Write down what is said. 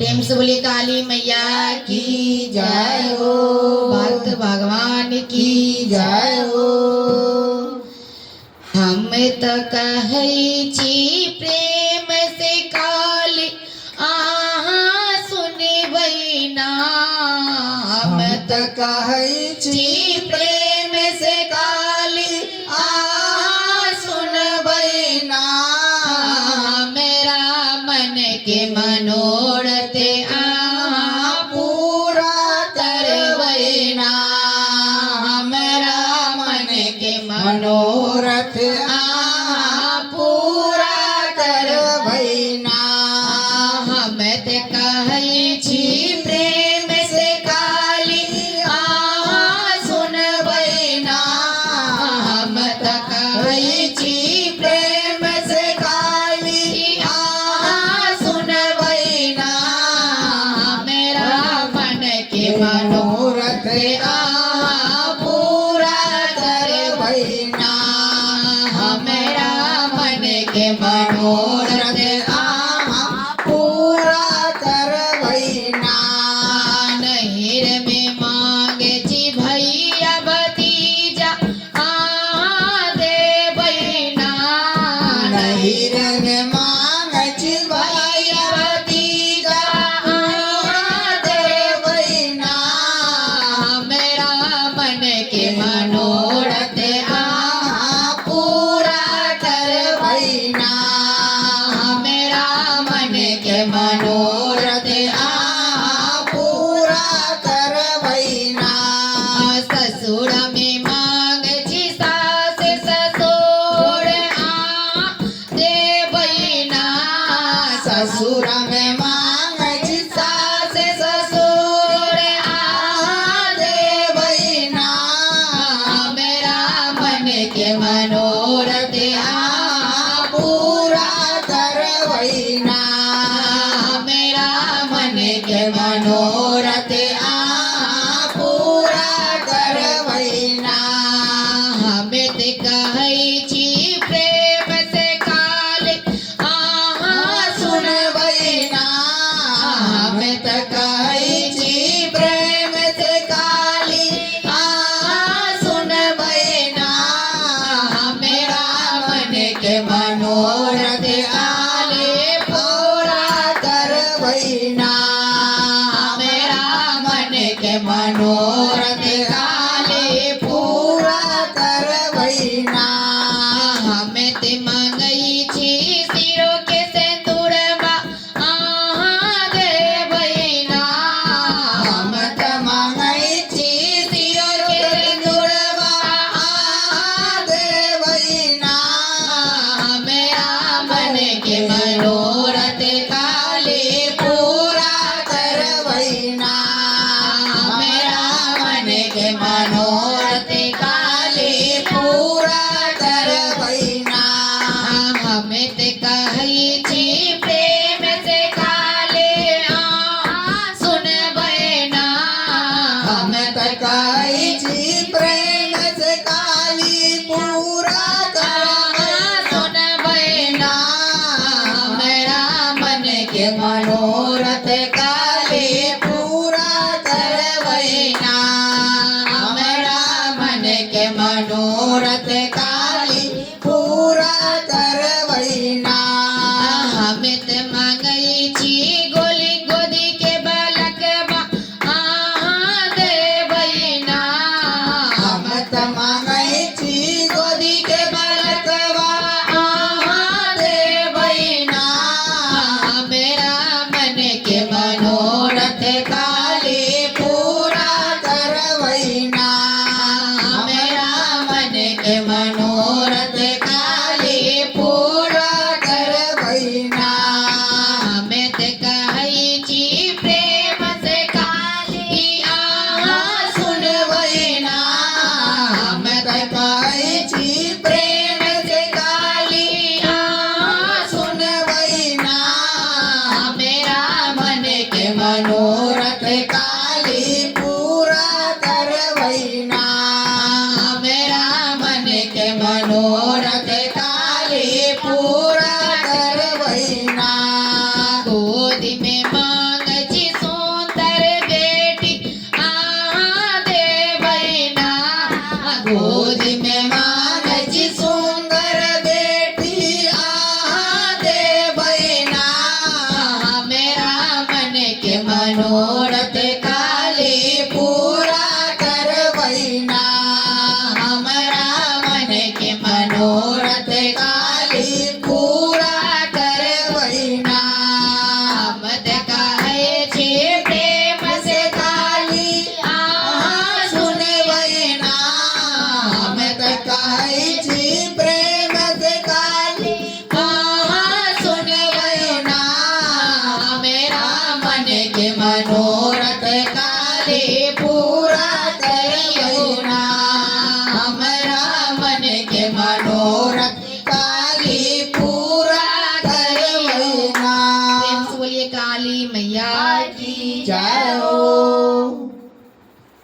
प्रेम से बोलिए काली मैया की जय हो, भक्त भगवान की जय हो। हम तो कहै छी प्रेम से काली आहा सुनबै ना। हम तो कहै छी प्रेम से काली आहा सुनबै ना। मेरा मन के मनोरथ आहा पूरा करबै ना। मेरा मन के मनोरथ आहा पूरा करबै ना। हम ते कहै छी प्रेम से काली आहा सुनबै ना। हम तो कहै छी प्रेम से काली आहा सुनबै ना। मेरा मन के मनोरथ आहा पूरा करबै ना। मेरा मन के मनोरथ आहा पूरा करबै ना। नहिर में मांगे छी भैया भतीजा आहा देबै ना। नहिर में मांगे छी भैया भतीजा आहा देबै ना। मेरा मन के मनोरथ आहा पूरा करबै ना। मेरा मन के मनोरथ आहा पूरा करबै ना। ससुर में मांग छी सास ससुर आहा देबै ना। ससुर में मांग छी सास ससुर आहा देबै ना। मेरा मन के मनोरथ आहा पूरा करबै ना। मेरा मन के मनोरथ आहा पूरा करबै ना। हमें ते कहै छी प्रेम से काली आहा सुनबै ना। हमें ते कहै छी प्रेम से काली आहा सुनबै ना। मेरा मन के मनोरथ आले पूरा करबै ना। मेरा मन के मनोरथ आले पूरा करबै ना। हमें ते मांगै छी सिरो के सिंदूरवा आहा देबै ना। हम त मांगै छी सिरो के सिंदूरवा आहा देबै ना। मेरा मन के मनोरथ काले पूरा करबै ना। मेरा मन के मनोरथ काले पूरा करबै ना। हमें ते कहै छी प्रेम से काले आहा सुनबै ना। हम त कहै छी प्रेम से काली पूरा सुनबै ना। मेरा मन के मनोरथ काले पूरा करबै ना। मेरा मन के मनोरथ काली पूरा करबै ना। हमें ते मांगै छी गोली गोदी के बालकवा आहा देबै ना। हम त मांगै छी गोदी के बालकवा आहा देबै ना। मेरा मन के मनोरथ काले पूरा करबै ना। मेरा मन के मनोरथ काले पूरा करबै ना। हमें ते कहै छी प्रेम से काली आहा सुनबै ना। हम त कहै छी प्रेम से काली आहा सुनबै ना। मेरा मन के मनोरथ काली पूरा करबै ना। मेरा मन के मनोरथ काली पूरा करबै ना। गोदी में मांग के मनोरथ काली पूरा करवैना हमारा मन के मनोरथ काली पूरा करवैना हम कहे छे प्रेम से काली आहा सुनवैना हम कहे छे प्रेम से काली आहा सुनवैना मेरा मन के मनोरथ काली पूरा करवैना हमारा मन के मनोरथ काली पूरा करवैना। प्रेम से बोलिए काली मैया की जय हो।